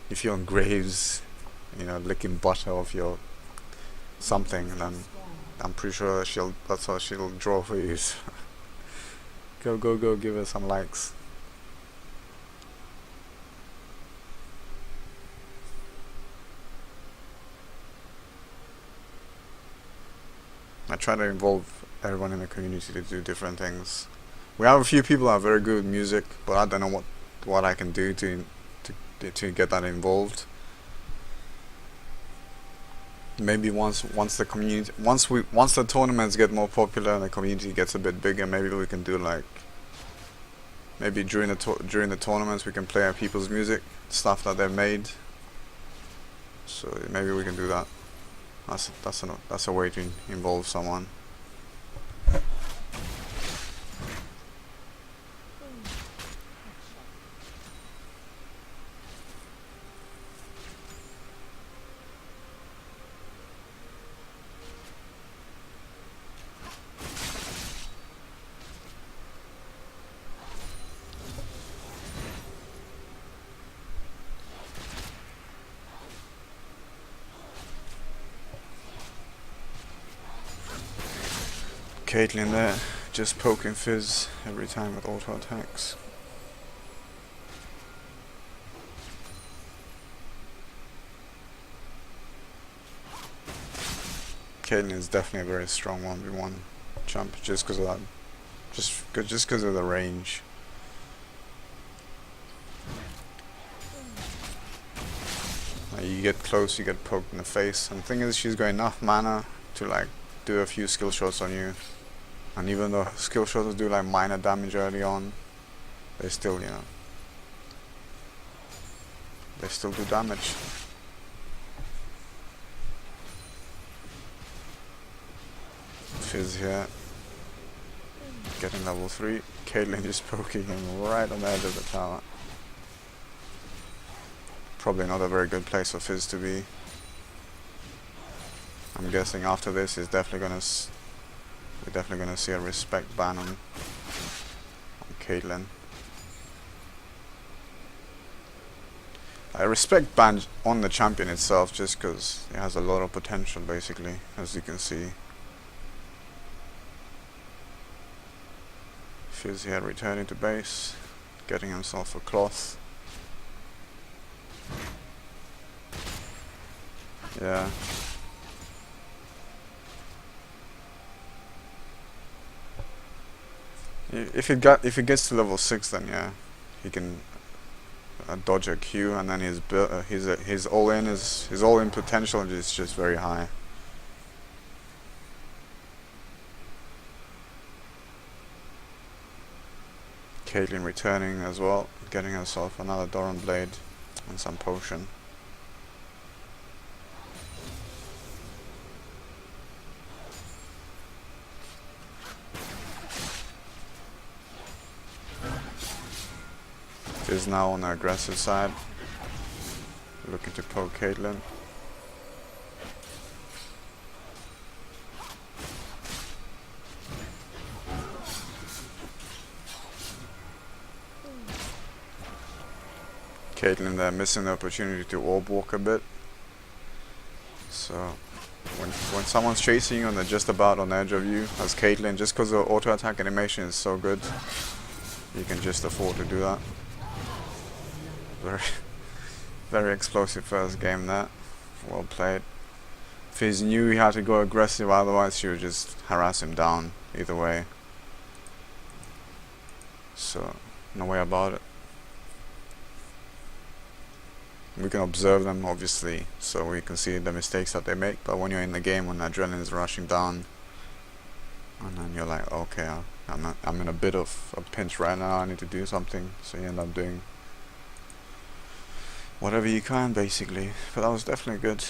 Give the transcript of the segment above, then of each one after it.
if you're on Graves, you know, licking butter off your something, then I'm pretty sure that's how she'll draw for you. So go, go, go, give her some likes. I try to involve everyone in the community to do different things. We have a few people that are very good with music, but I don't know what I can do to get that involved. Maybe once the community once the tournaments get more popular and the community gets a bit bigger, maybe we can do like maybe during the tournaments we can play our people's music, stuff that they've made. So maybe we can do that. That's a way to involve someone. Caitlyn there, just poking Fizz every time with auto attacks. Caitlyn is definitely a very strong 1v1 champ, just because of that, just because of the range. You get close, you get poked in the face, and the thing is, she's got enough mana to like do a few skill shots on you. And even though skill shots do like minor damage early on, they still, you know, they still do damage. Fizz here, getting level 3. Caitlyn just poking him right on the edge of the tower. Probably not a very good place for Fizz to be. I'm guessing after this he's definitely gonna we're definitely gonna see a respect ban on Caitlyn. A respect ban on the champion itself, just because it has a lot of potential, basically, as you can see. Fizz here returning to base, getting himself a cloth. Yeah. If it gets to level 6, then yeah, he can dodge a Q, and then his all-in potential is just very high. Caitlyn returning as well, getting herself another Doran Blade and some potion. Is now on the aggressive side, looking to poke Caitlyn. Caitlyn there missing the opportunity to orb walk a bit. So when someone's chasing you and they're just about on the edge of you, as Caitlyn, just because the auto attack animation is so good, you can just afford to do that. Very explosive first game there. Well played. Fizz knew he had to go aggressive, otherwise she would just harass him down either way. So, no way about it. We can observe them, obviously, so we can see the mistakes that they make, but when you're in the game, when the adrenaline is rushing down, and then you're like, okay, I'm in a bit of a pinch right now, I need to do something, so you end up doing whatever you can, basically. But that was definitely good.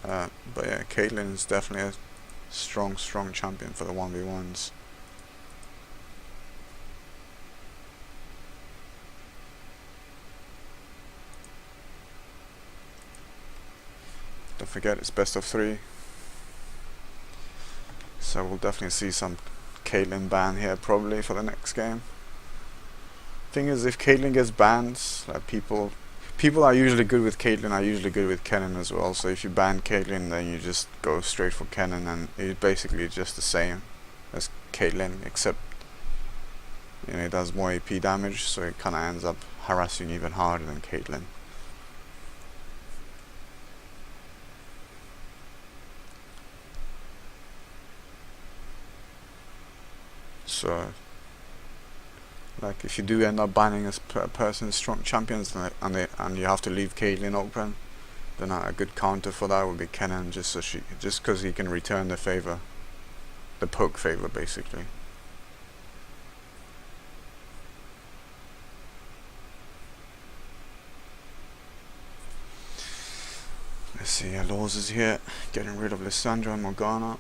But yeah, Caitlyn is definitely a strong champion for the 1v1s. Don't forget, it's best of 3. So we'll definitely see some Caitlyn ban here probably for the next game. Thing is, if Caitlyn gets banned, like people people are usually good with Caitlyn, are usually good with Kennen as well. So if you ban Caitlyn, then you just go straight for Kennen, and it's basically just the same as Caitlyn, except it does more AP damage, so it kind of ends up harassing even harder than Caitlyn. So, like, if you do end up banning a person's strong champions, and you have to leave Caitlyn open, then a good counter for that would be Kennen, just because he can return the favor, the poke favor, basically. Let's see, Laws is here, getting rid of Lissandra and Morgana.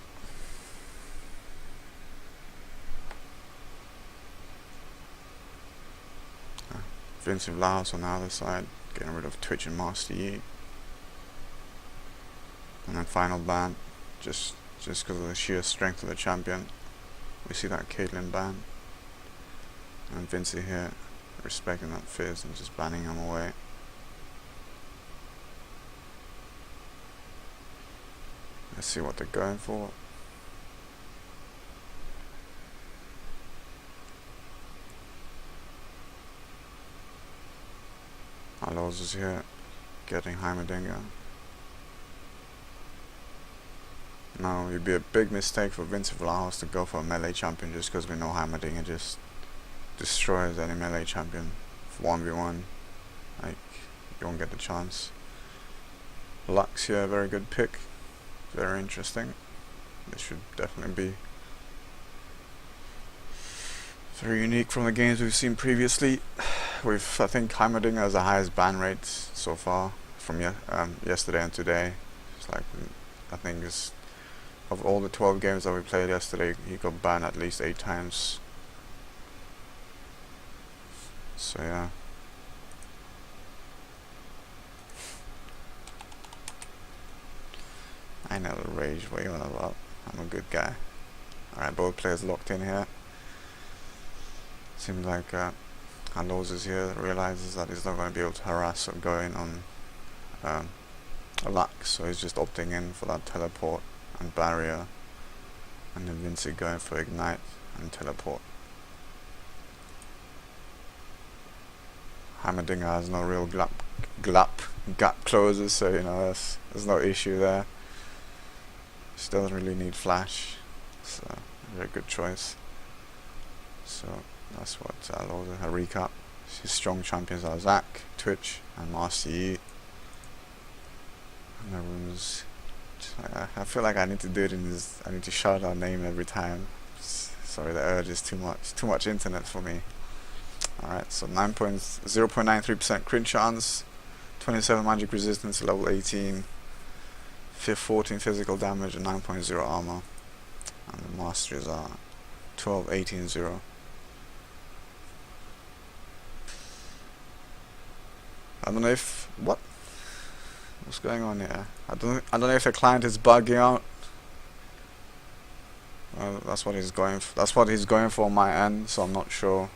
Vince Vlahos on the other side, getting rid of Twitch and Master Yi. And then final ban, just because of the sheer strength of the champion. We see that Caitlyn ban. And Vinci here, respecting that Fizz and just banning him away. Let's see what they're going for. Aloz is here, getting Heimerdinger. Now, it'd be a big mistake for Vince Vlahos to go for a melee champion just because we know Heimerdinger just destroys any melee champion for 1v1. Like, you won't get the chance. Lux here, very good pick. Very interesting. This should definitely be very unique from the games we've seen previously. I think Heimerdinger has the highest ban rate so far from yesterday and today. It's like, I think it's, of all the 12 games that we played yesterday, he got banned at least 8 times. So yeah. I know the rage, what you on about? I'm a good guy. Alright, both players locked in here. Seems like Aloz is here, realizes that he's not going to be able to harass or go in on a Lux, so he's just opting in for that teleport and barrier, and then Vinci going for ignite and teleport. Heimerdinger has no real gap closes, so there's no issue there. She doesn't really need flash, so very good choice. So that's what Aloz, her recap. His strong champions are Zac, Twitch, and Master Yi. And everyone's. I feel like I need to do it I need to shout our name every time. Sorry, the urge is too much internet for me. Alright, so 0.93% crit chance, 27 magic resistance, level 18, 14 physical damage, and 9.0 armor. And the masteries are 12, 18, 0. I don't know if what's going on here. I don't know if the client is bugging out. Well, that's what he's going for. That's what he's going for on my end, so I'm not sure.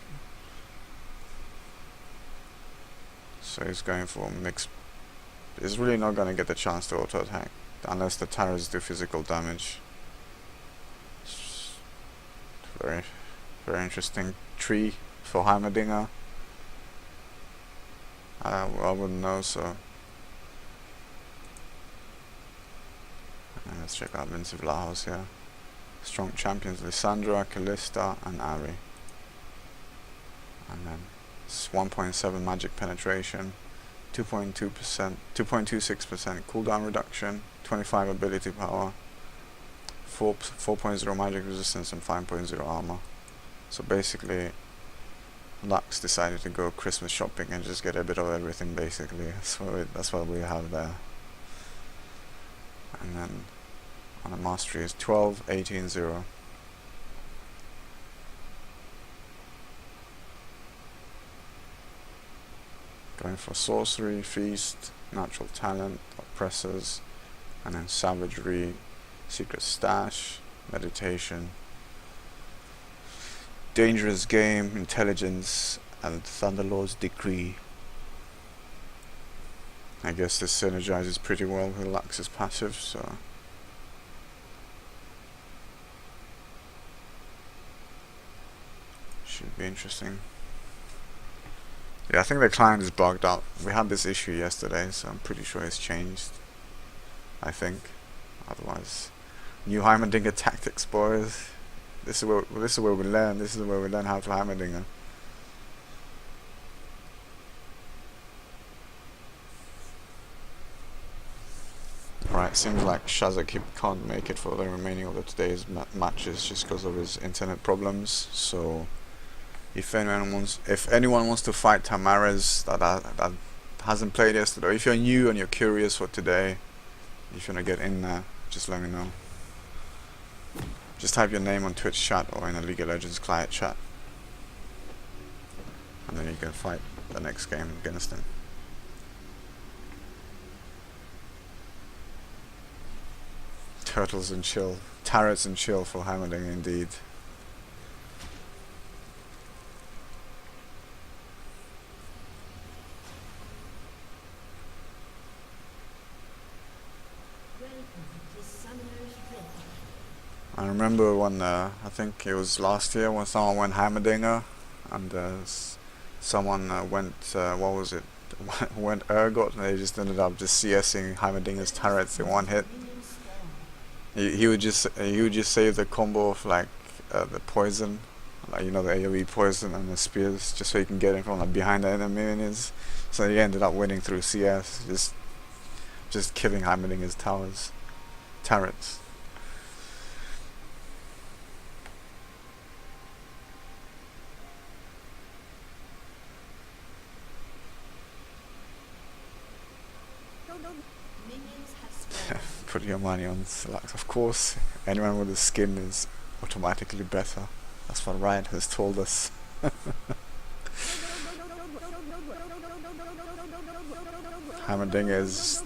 So he's going for mix. He's really not going to get the chance to auto attack unless the towers do physical damage. It's very, very interesting tree for Heimerdinger. I wouldn't know, so. And let's check out Vinci Vlahos here. Strong champions Lissandra, Kalista, and Ahri. And then it's 1.7 magic penetration, 2.2%, 2.26% cooldown reduction, 25 ability power, 4.0 magic resistance, and 5.0 armor. So basically, Lux decided to go Christmas shopping and just get a bit of everything. Basically, that's what we have there. And then on the mastery is 12, 18, 0. Going for sorcery, feast, natural talent, oppressors, and then savagery, secret stash, meditation, dangerous game, intelligence, and Thunderlord's decree. I guess this synergizes pretty well with Lux's passive, so should be interesting. Yeah, I think the client is bugged out. We had this issue yesterday, so I'm pretty sure it's changed. I think. Otherwise, new Heimerdinger tactics, boys. This is where we learn. This is where we learn how to Heimerdinger. Right, seems like Shazakib can't make it for the remaining of today's matches just because of his internet problems. So, if anyone wants to fight Tamares that hasn't played yesterday, or if you're new and you're curious for today, if you want to get in there, just let me know. Just type your name on Twitch chat or in a League of Legends client chat, and then you can fight the next game against him. Turtles and chill. Turrets and chill for Heimerdinger indeed. I remember when, I think it was last year, when someone went Heimerdinger, and someone went, what was it, went Urgot, and they just ended up just CSing Heimerdinger's turrets in one hit. He would just save the combo of like the poison, like, you know, the AoE poison and the spears, just so he can get in from like behind the enemy minions. So he ended up winning through CS, just killing Heimerdinger's turrets. Put your money on Lux. Of course, anyone with a skin is automatically better. That's what Riot has told us. Heimerdinger is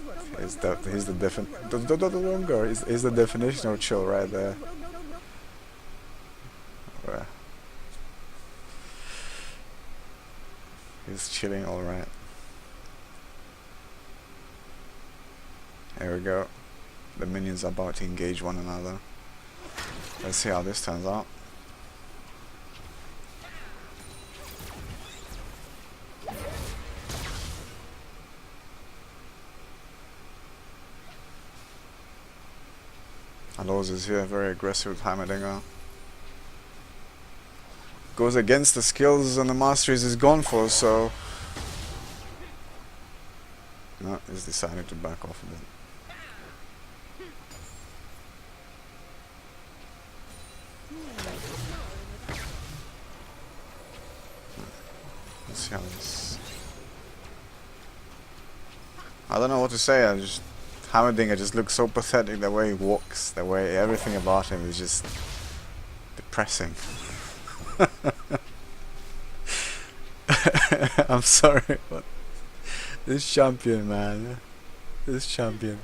the definition of chill right there. He's chilling all right. There we go. The minions are about to engage one another. Let's see how this turns out. Aloz is here, very aggressive with Heimerdinger. Goes against the skills and the masteries he's gone for, so... No, he's decided to back off a bit. Let's see how this... I don't know what to say. Heimerdinger just looks so pathetic. The way he walks, the way everything about him is just depressing. I'm sorry, but this champion, man, this champion.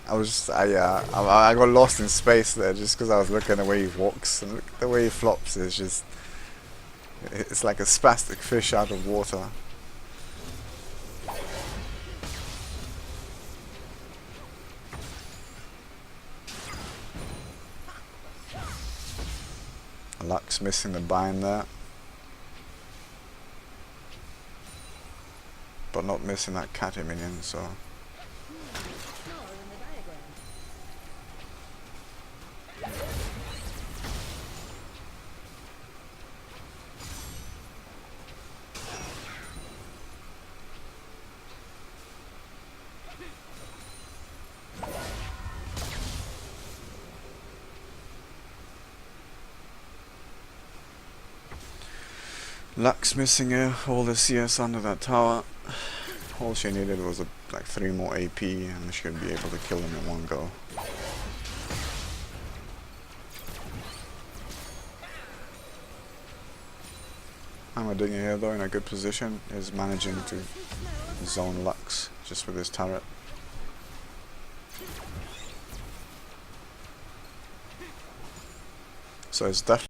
I got lost in space there just because I was looking at the way he walks and look, the way he flops is just, it's like a spastic fish out of water. Lux missing the bind there, but not missing that Catty minion, so... Lux missing all the CS under that tower. All she needed was like 3 more AP and she would be able to kill him in one go. Heimerdinger here though in a good position, is managing to zone Lux just with his turret. So it's definitely